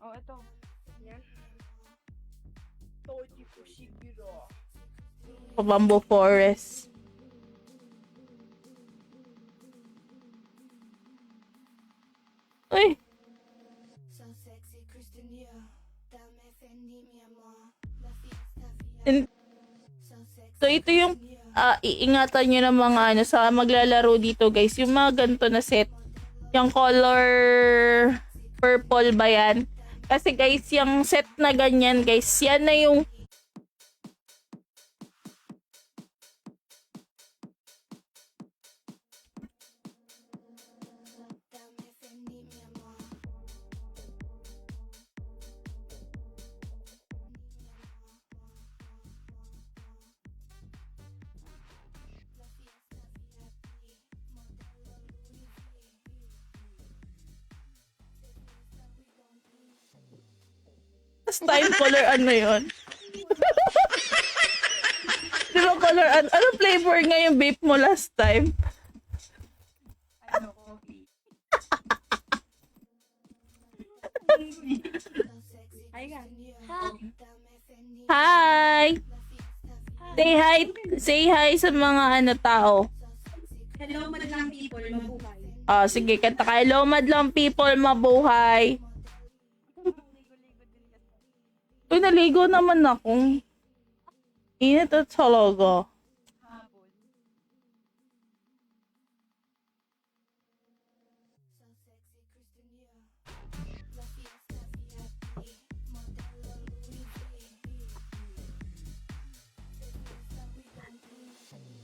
Oh, ito. Yan. Toji Fushiguro. Bamboo Forest. Uy! So, ito yung iingatan nyo ng mga sa maglalaro dito, guys. Yung mga ganito na set. Yung color purple ba yan? Kasi, guys, yung set na ganyan, guys, yan na yung last time color ano yun? Di ba color ano flavor nga yung vape mo last time? Ano, coffee. Hi, guys. Hi! Say hi sa mga tao. Hello, madlang people. Mabuhay. Sige, kanta ka. Hello, madlang people, mabuhay. Uy, naligo naman ako. Init at talaga. Habol.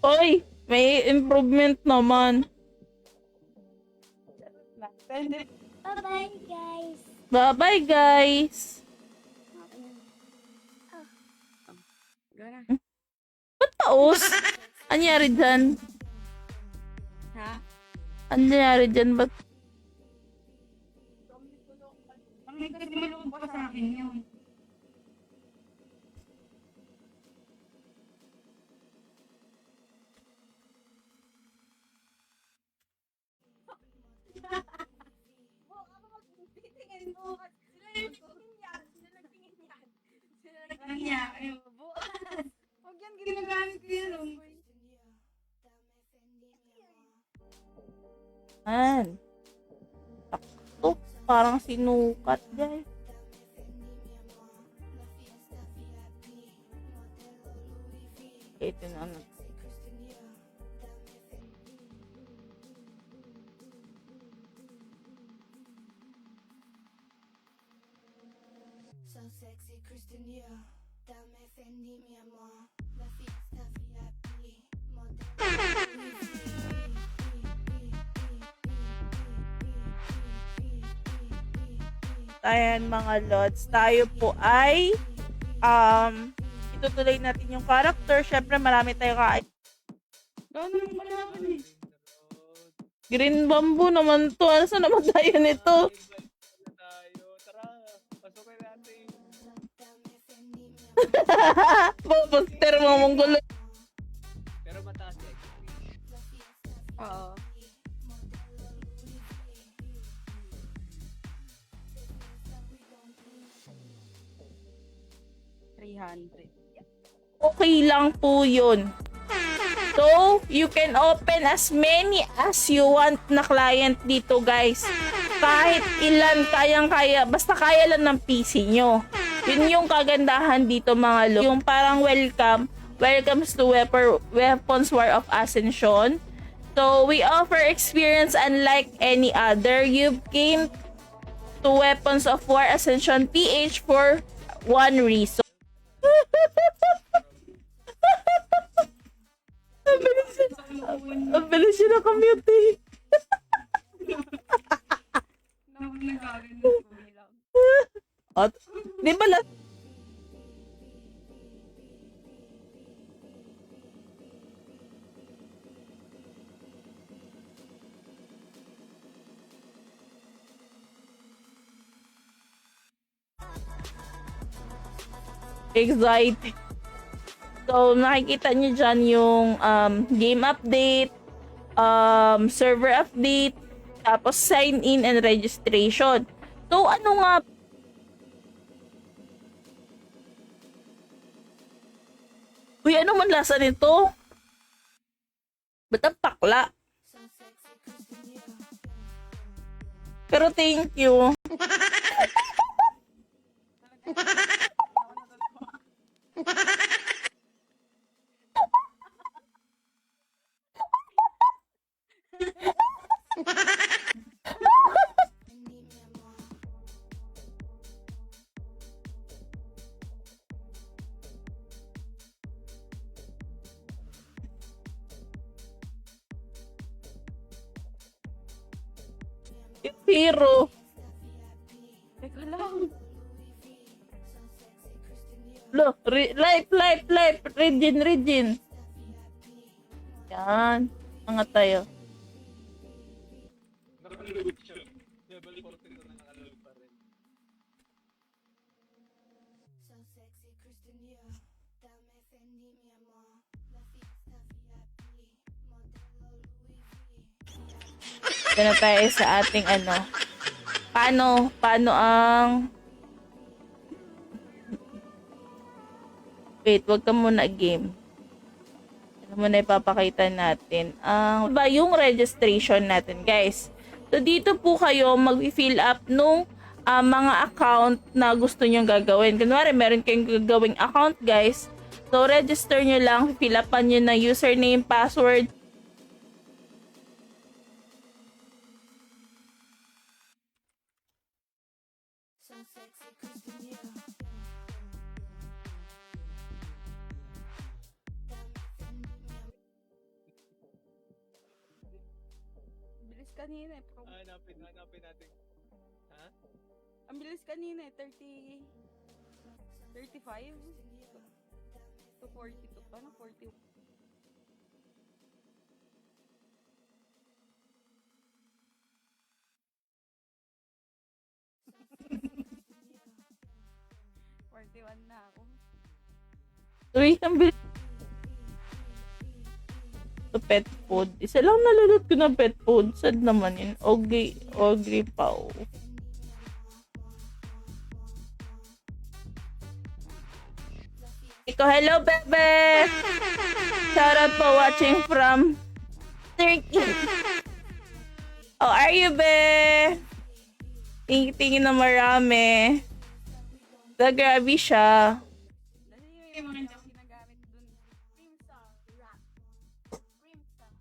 Uy, may improvement naman. Bye-bye, guys. Bye-bye, guys. Gana. Ba't paus? Anyari dyan? Ha? Anyari dyan? Ba't? Ang nagkasimulong po sa akin yun. Huwag yan, ginagamit ko yun. Yan. Takto. Parang sinukat, guys. Ito na ano. Ayan mga lods, tayo po ay itutuloy natin yung character. Syempre marami tayong Gano'n naman kalaban eh. green bamboo naman to. Ano saan naman tayo nito? Tayo. Tara, pasukin natin. Poster mo mong gulo. Pero mataas eh. Oo. Okay lang po yun. So, you can open as many as you want na client dito, guys. Kahit ilan, kayang-kaya. Basta kaya lang ng PC nyo. Yun yung kagandahan dito, mga lo. Yung parang welcomes to Weapons War of Ascension. So, we offer experience unlike any other. You came to Weapons of War Ascension PH for one reason. Ang bilis siya nakamute eh. At, di ba exciting. So, nakikita nyo dyan yung game update. server update, tapos sign in and registration. So, ano nga Uy, ano man lasa nito? Ba't ang pakla? Pero thank you. Pero, Teka lang. life, Regin. Yan. Angat tayo. Nakalulog siya. Level 42 na nakalulog pa rin. Ito na tayo sa ating ano. Paano ang... Wait, wag ka muna game. Ano muna ipapakita natin? Ba yung registration natin, guys. So, dito po kayo mag-fill up nung mga account na gusto nyo gagawin. Kunwari, meron kayong gagawing account, guys. So, register nyo lang. Fill upan nyo na username, password. Bilis kanina eh. Hanapin natin. Ha? Ang bilis kanina eh. 35 to 42. Paano 40? na ako. Uy, ang bilis. Ito, pet food. Isa lang nalulot ko ng pet food. Sad naman yun. Ogre Pao. Iko, hello, bebe! Shoutout po watching from Turkey. How are you, be? Tingin na marami. Grabe siya. Dali yung mga ginagamit dun. Crimson rock. Crimson.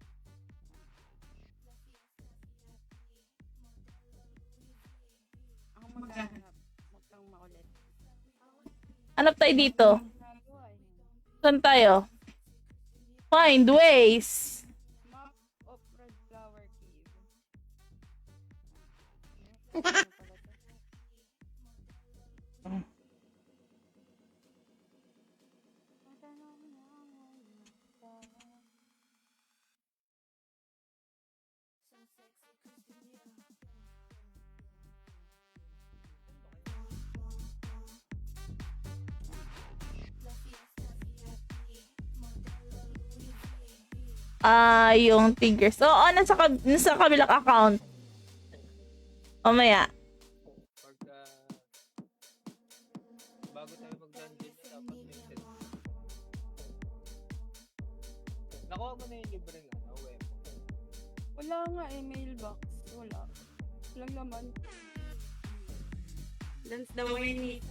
Ako maghahanap. Huwag kang maulit. Hanap tayo dito. Saan tayo? Find ways. Map of Red Flower Cave. Yung tigers. Oo, nasa kabilang account. Mamaya. Pagka bago tayo mag-dungeon, dapat may set. Nakuha mo na yung libreng web. Wala nga eh, mailbox. Wala. Walang laman. Dance daw ni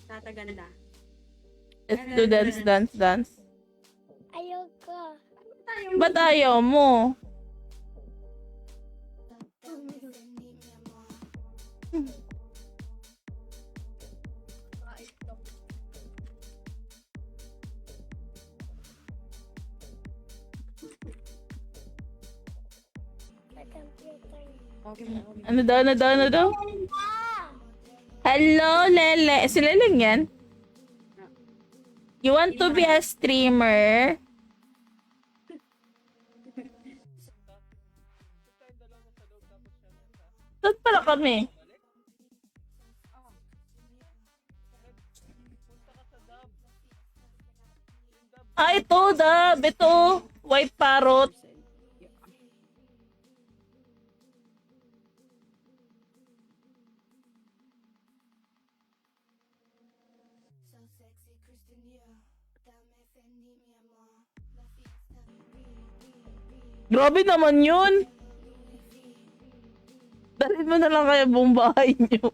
Tata Ganda. Let's do dance. Ayoko. Ba't ayaw mo? Ano daw? Hello, Lele. Si Leleng yan? You want to be a streamer? Saan pala kami? Ito, Dab. Ito. White parrot. Grabe naman yun. Dalhin mo na lang kaya buong bahay nyo.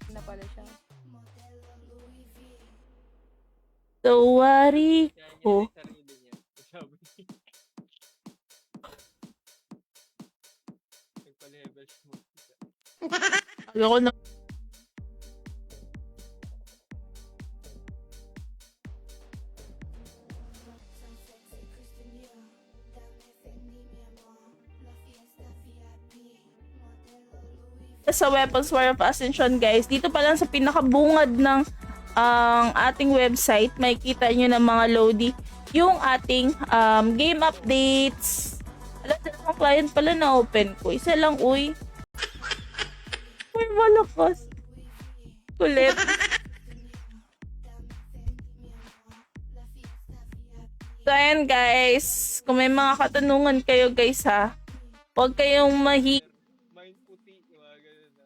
Na pala siya. So, wari Kaya niya ko. yung sarili niya. Sabi niya. Nagpa-level siya mag-isa. Ayoko na. Sa Weapons War of Ascension, guys, dito pa lang sa pinakabungad ng ang ating website, makikita nyo ng mga loading yung ating game updates. Alam, dalawang client pala na open ko. Isa lang, uy. Uy, malakas. Kulit. So, ayan, guys. Kung may mga katanungan kayo, guys, ha, huwag kayong Mind puti. Yung mga ganun na.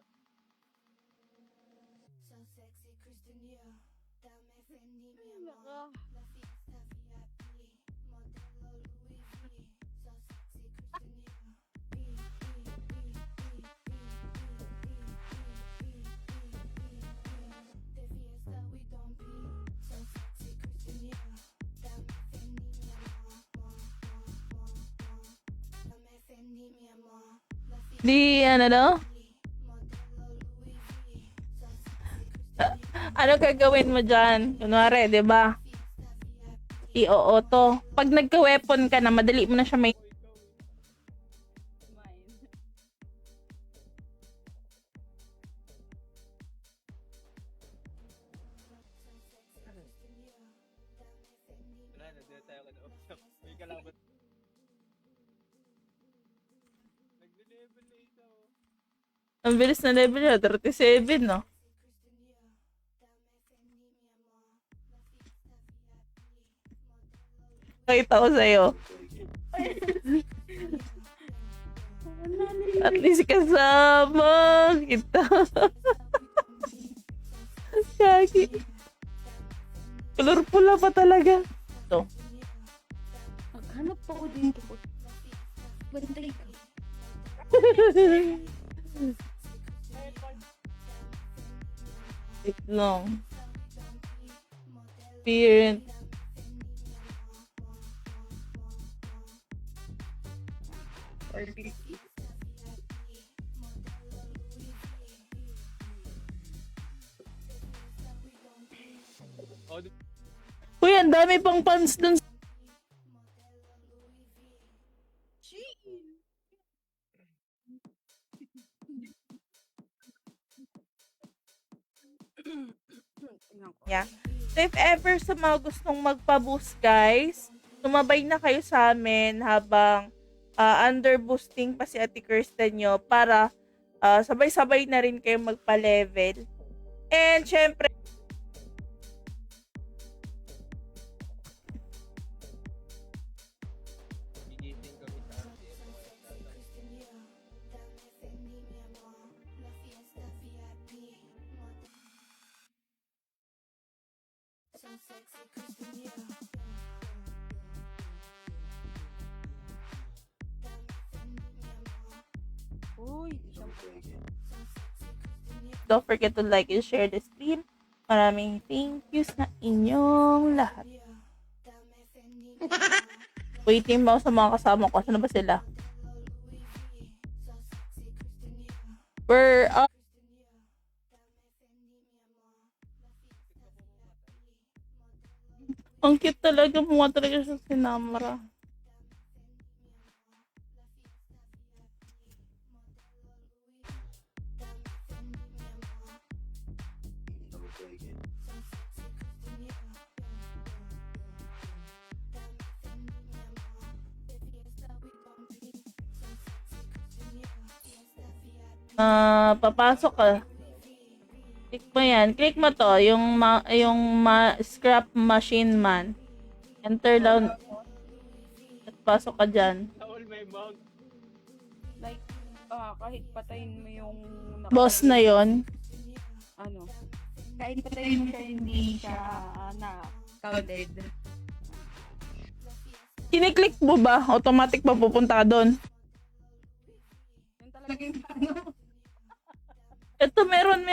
Di, ano no? Ano gagawin mo dyan? Kunwari, di ba? I-auto. Pag nagka-weapon ka na, madali mo na siya may... Mine. Wala na, dito tayo kinausap. May kalaban. Nag-level na isa oh. Ang bilis na level niya, 37, no? Nakita ko sa'yo. At least kasama kita. Kaki. Color pula pa talaga. Ito. Maghanap pa ako dito. Bantay ka. Wait long. Parent. Or busy. Oh, Uy, ang dami pang fans dun. Yeah. So if ever sa mga gustong magpa-boost, guys, tumabay na kayo sa amin habang under boosting pa si Ate Kirsten nyo para sabay-sabay na rin kayo magpa-level. And syempre, gigising kami sa RTM. Uy, siyang pwede. don't forget to like and share the stream. Maraming thank you sa inyong lahat. Waiting ba ako sa mga kasama ko? Saan na ba sila? We're up. Ang cute talaga. Mukha talaga siya si Namra. Papasok ka. Click mo yan. Click mo to. Scrap machine man. Enter down. At pasok ka dyan. Tawal may mug. Like, kahit patayin mo yung... Boss na yon. Ano? Kahit patayin mo siya, hindi siya na-counted. Kiniklik mo ba? Automatic pa pupunta ka doon. Yun talaga yung ano. Ito, meron.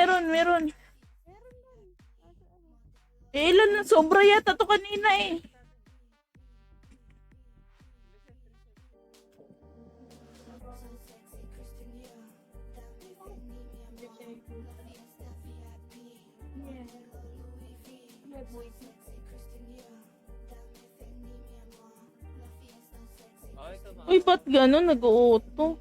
Ilan na? Sobra yata to kanina eh. Oh, ito ma. Uy, ba't gano'n? Nag-uuto.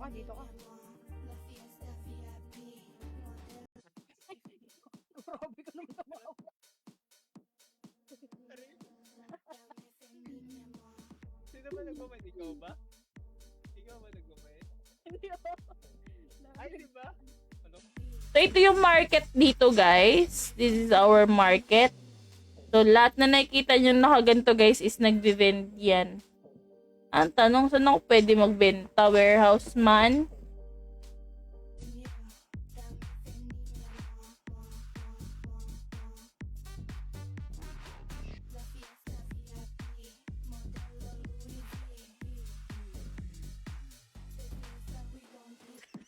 Dito ka. Grabe ka naman tumawa. Sino ba nagmamay? Ikaw ba? Ikaw ba nagmamay? Hindi ako. Ay, di ba? Ano? So, ito yung market dito, guys. This is our market. So, lahat na nakikita nyo nakaganto, guys, is nagbe-vend yan. Ang tanong, saan ako pwede magbenta? Warehouse man?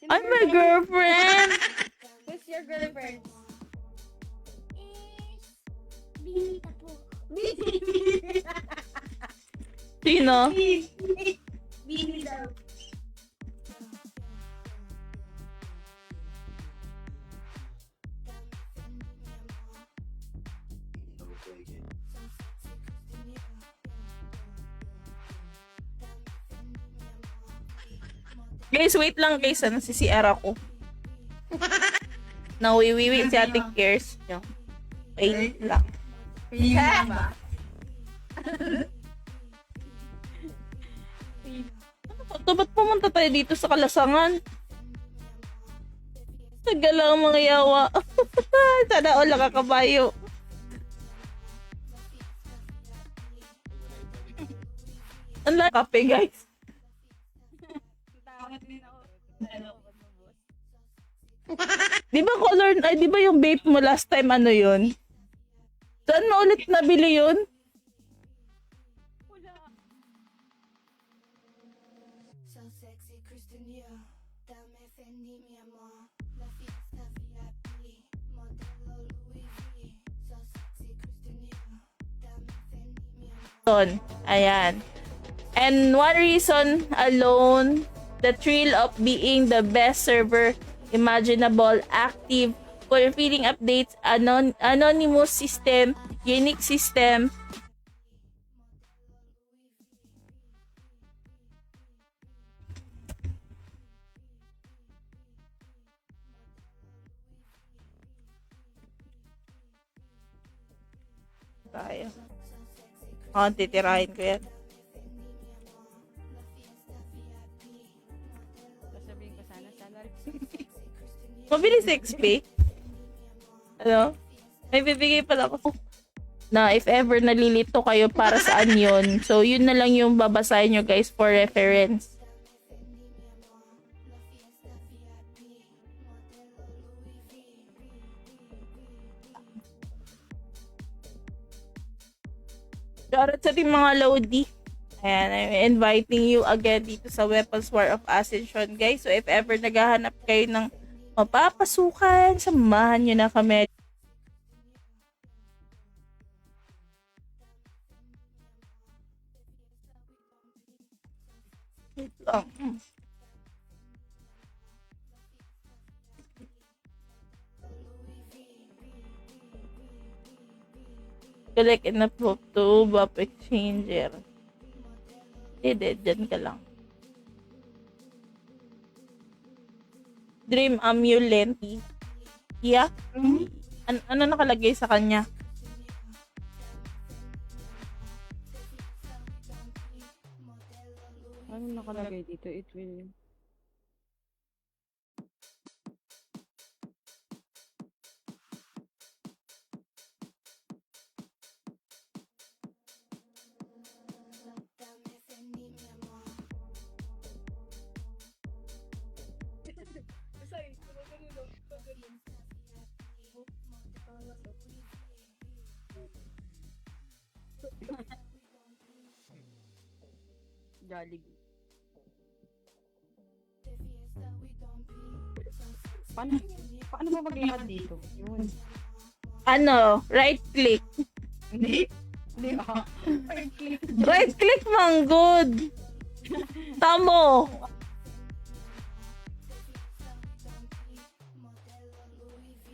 I'm my girlfriend! Who's your girlfriend? Binita po. Sino? Bini daw. Guys, wait lang guys. Nasisiara ko. Nawiwiwi si Ate Cares. Wait lang. ba? Ito, ba't pumunta tayo dito sa Kalasangan? Tagal lang ang mga yawa. Sana all nakakabayo. Ang lang kape guys. Tawag din ako. Di ba color, ay di ba yung vape mo last time ano yun? Saan mo ulit nabili yun? Wala. So sexy, Kristen Dior. Dame Fendi, mi amor. La fiesta VIP. Modelo Louis V. So sexy, Kristen Dior. Dame Fendi, mi amor. Ayan. And one reason alone, the thrill of being the best server imaginable, active, fulfilling updates, anonymous system, unique system. Tayo. Titirahin ko yan. Sasabihin ko sana. Mabilis XP. Ano? May bibigay pala ako. Na if ever nalilito kayo para saan yun. So, yun na lang yung babasahin nyo guys for reference. Shoutout sa ating mga Lodi. Ayan, I'm inviting you again dito sa Weapons War of Ascension, guys. So, if ever naghahanap kayo ng mapapasukan, samahan nyo na kami. Wait lang. Collect and upload to BAP Exchanger. Hindi, dyan ka lang. Dream Amulet. Yeah? Ano nakalagay sa kanya? Anong nakalagay dito? It will... Dame Fendi, mi amor. Jollibee. De fiesta we don't be. So sexy. Paano ba maglakad dito? Yun. Ano? Right click. Hindi. Hindi ah. Right click. Right click man good. Tamo. Modelo Louis V.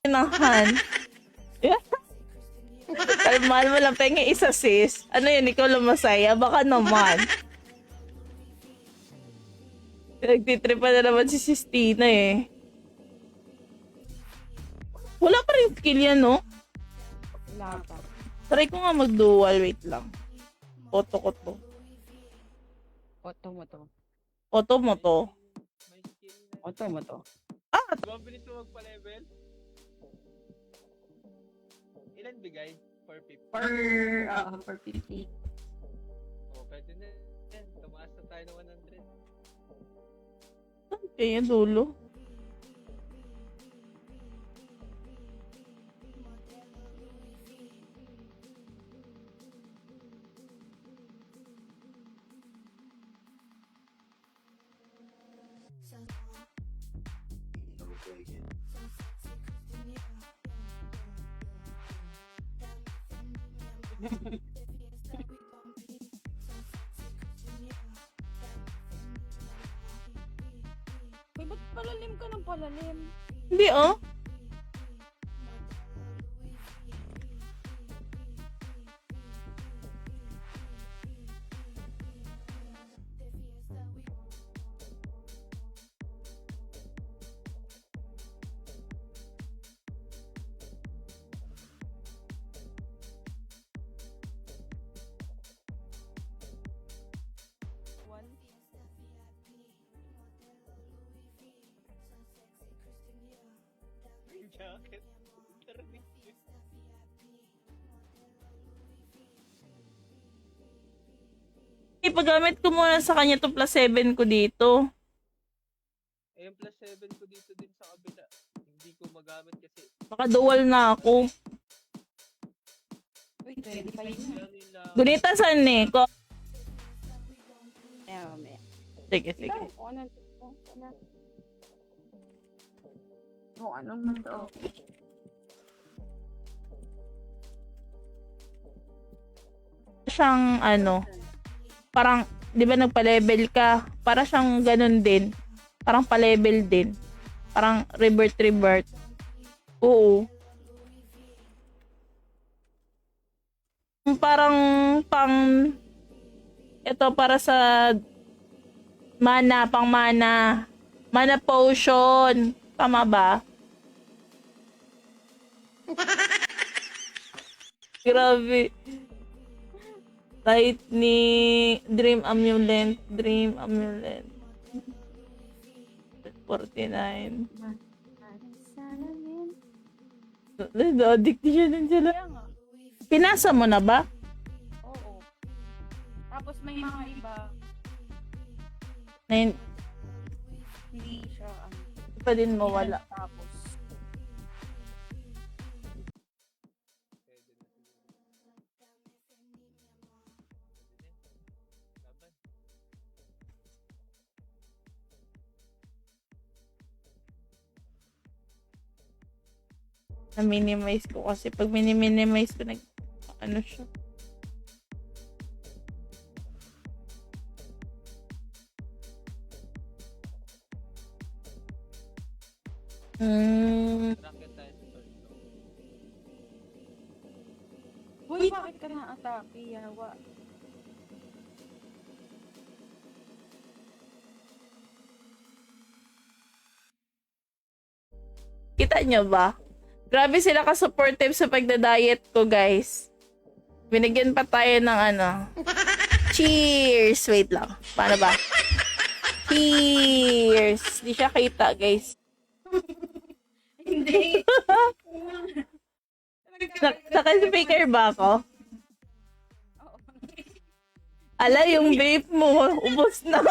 Nahan. Kalmahan mo lang pengen isa sis. Ano yun, ikaw lang masaya? Baka naman. Nagtitripa na naman si Sistina eh. Wala pa rin skill yan, no? Wala pa. Try ko nga mag-dual. Wait lang. Auto ko to. Auto mo to. Auto mo to. May skill na. Auto mo to. Di ba ang bilis mo magpa-level? Ilan bigay? 450. For 50. Oh, pwede na. Yan, tumaas na tayo ng 100. Kaya dulo. Uy, ba't palalim ka ng palalim? Hindi oh. Jacket. Taranik. Ipagamit ko muna sa kanya to plus 7 ko dito. Eh, yung plus 7 ko dito din sa kabila. Hindi ko magamit kasi Baka dual na ako. Uy, 25 na. ano yung lang. Gunita saan eh? Ko. Eh, mamaya. Sige, sige. Ikaw, kung ano. Kung anong mundo. Siyang ano, parang, di ba nagpa-level ka? Para siyang ganun din. Parang pa-level din. Parang revert. Oo. Parang pang, ito para sa mana, pang mana. Mana potion. Tama ba? Grabe. Lightning, Dream Amulet. 49. Na-addict siya din sila. Kaya nga. Pinasa mo na ba? Oo. Tapos may mga iba, Na hindi siya, hindi pa din mawala. Tapos, Pwede na siguro. Laban. Na-minimize ko kasi pag mini-minimize ko ano siya. Rocket tayo sa torso. uy, bakit ka na-atake, yawa? Kita nyo ba? Grabe sila ka-supportive sa pagda-diet ko, guys. Binigyan pa tayo ng ano. Cheers! Wait lang. Paano ba? Cheers! Di siya kita, guys. Hindi. Naka-speaker ba ako? Oo. Ala, yung vape mo, ubos na.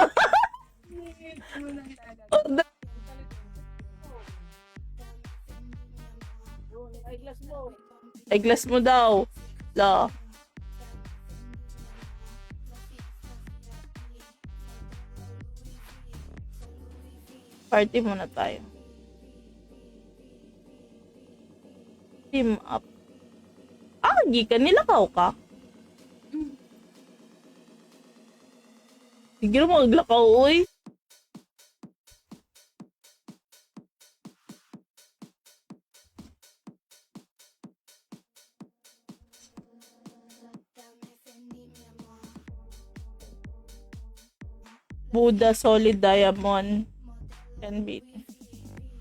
Ay, glass mo daw. La. Party muna tayo. Team up. Ah, gikan nilakaw ka? Sige mo, maglakaw, uy. Buddha Solid Diamond. Can be.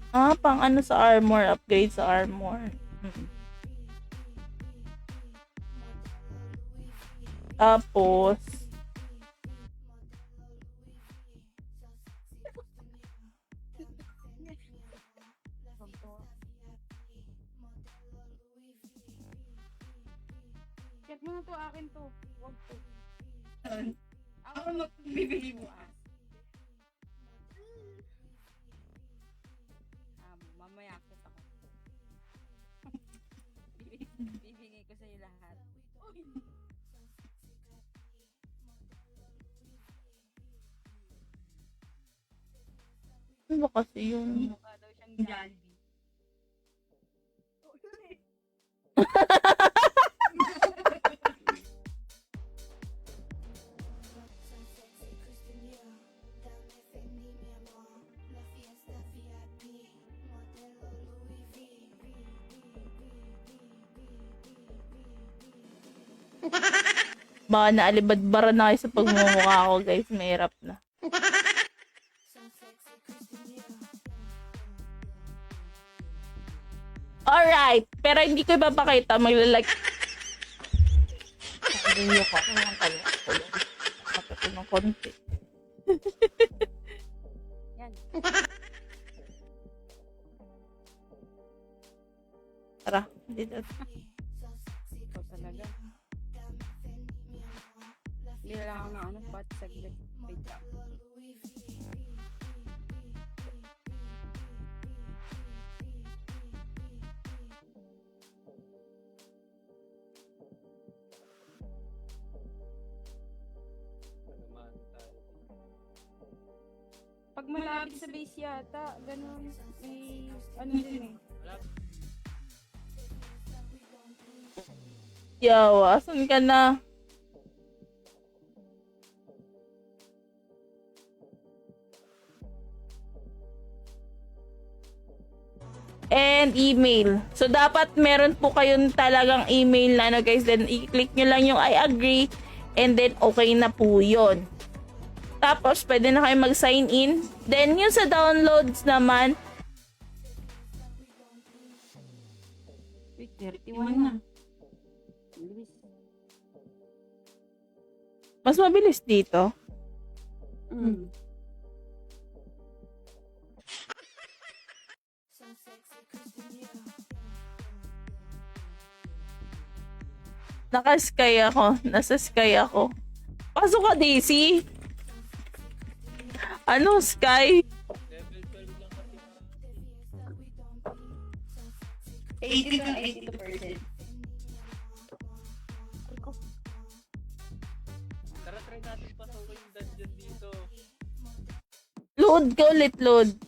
Ah, pang ano sa armor. Upgrade sa armor. Tapos, Check mo na to, akin to. Huwag to. Ako magbibigay mo mamaya akit ako. Bibigay ko sa'yo lahat. ano ba kasi yun? Mukha daw siyang Jollibee. Baka naalibadbara na kayo sa pagmumukha ko, guys. Mahirap na. Alright. Pero hindi ko ipapakita. Maglalike. Hindi ko ako ng kanya. Makapit ng konti. Yan. Tara. Dito. Ikaw talaga. Hindi lang ako na ano, but saglit. Wait lang. Naman tayo. Pag malapit sa base yata, ganun, may ano din eh. Yo, asan ka na? And email. So, dapat meron po kayong talagang email na ano guys. Then, i-click nyo lang yung I agree. And then, okay na po yun. Tapos, pwede na kayo mag-sign in. Then, yung sa downloads naman, Wait, 31 na. Bilis. mas mabilis dito. Mm. Naka-sky ako. Nasa sky ako. Pasok ka, Daisy. Ano, sky? Level 12 lang kasi. 80 to 82%. Tara, try natin pasukin yung dungeon dito. Load ka ulit, load.